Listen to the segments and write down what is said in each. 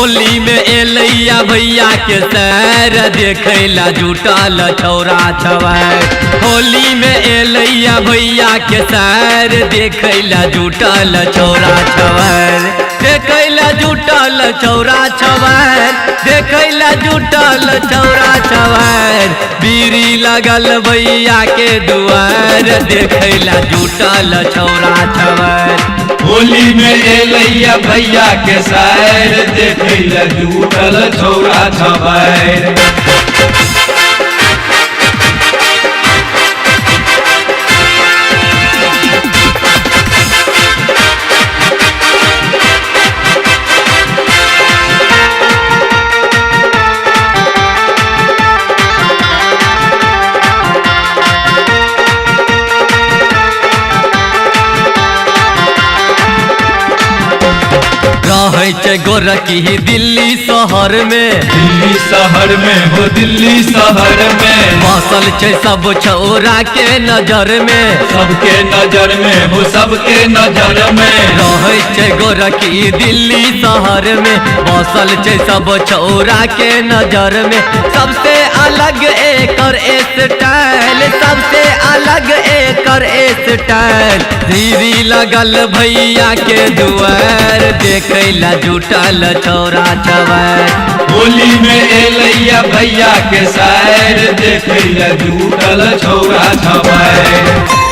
होली में एलैया भैया के सैर देखैला जुटल छौरा छवैर। होली में एलैया भैया के सैर देखैला जुटल छौरा छवैर। देखैला जुटल छौरा छवैर, देखैला जुटल छौरा छवैर। बीड़ी लगल भैया के दुआर देखैला जुटल छौरा छवैर। होली में एलैया भैया के सैर देखैला जुटल छौरा छवैर। रहै छै गोरकी दिल्ली शहर में, दिल्ली शहर में हो दिल्ली शहर में। बसल छै सब छौरा के नजर में, सबके नजर में हो सबके नजर में। रहै छै गोरकी दिल्ली शहर में, बसल छै सब छौरा के नजर में। सबसे अलग एकर स्टाइल, सबसे अलग एकर स्टाइल। धीरी लगल भैया के दुआर देखैला जुटल छौरा छवैर। होली में एलैया भैया के सैर देखैला जुटल छौरा छवैर।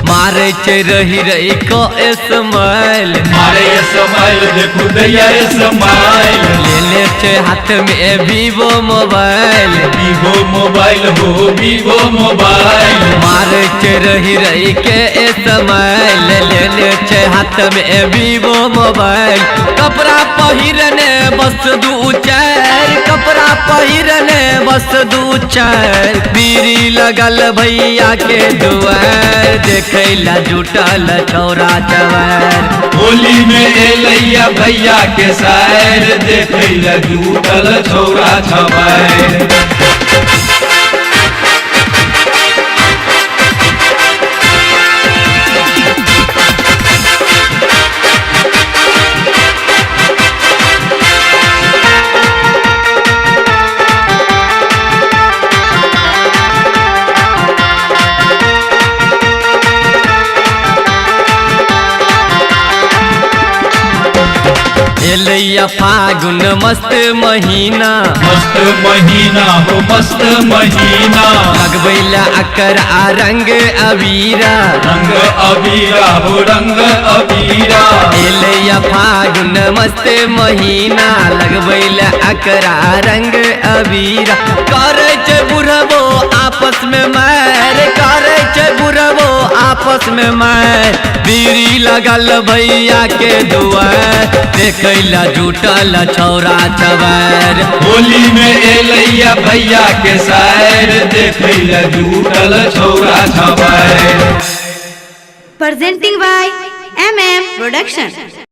मारे छै रही रही को स्माइल, मारे स्माइल देखो दैया स्माइल। ले ले छै हाथ में वीवो मोबाइल, वीवो मोबाइल हो वीवो मोबाइल। मारे छै रही रही के स्माइल, ले ले छै हाथ में वीवो मोबाइल। कपड़ा पहिरने बस दू चार, कपड़ा पहिरने बस दू चार। बीड़ी लगल भैया के दुआर देखैला जुटल छौरा छवैर। होली में एलैया भैया के सैर देखैला जुटल छौरा छवैर। एलैया फागुन मस्त महीना, मस्त महीना हो मस्त महीना। लगबैला अकर आ रंग अबीरा, रंग अबीरा हो रंग अबीरा। एलैया फागुन मस्त महीना, लगबैला अकर आ रंग अबीरा। करे छै बुढ़बो आपस में मार, करे छै बुढ़बो आपस में मार। बीड़ी लगल भैया के दुआर देखैला जुटल छौरा छवैर। होली में एलैया भैया के सैर देखैला जुटल छौरा छवैर। Presenting by MM Production।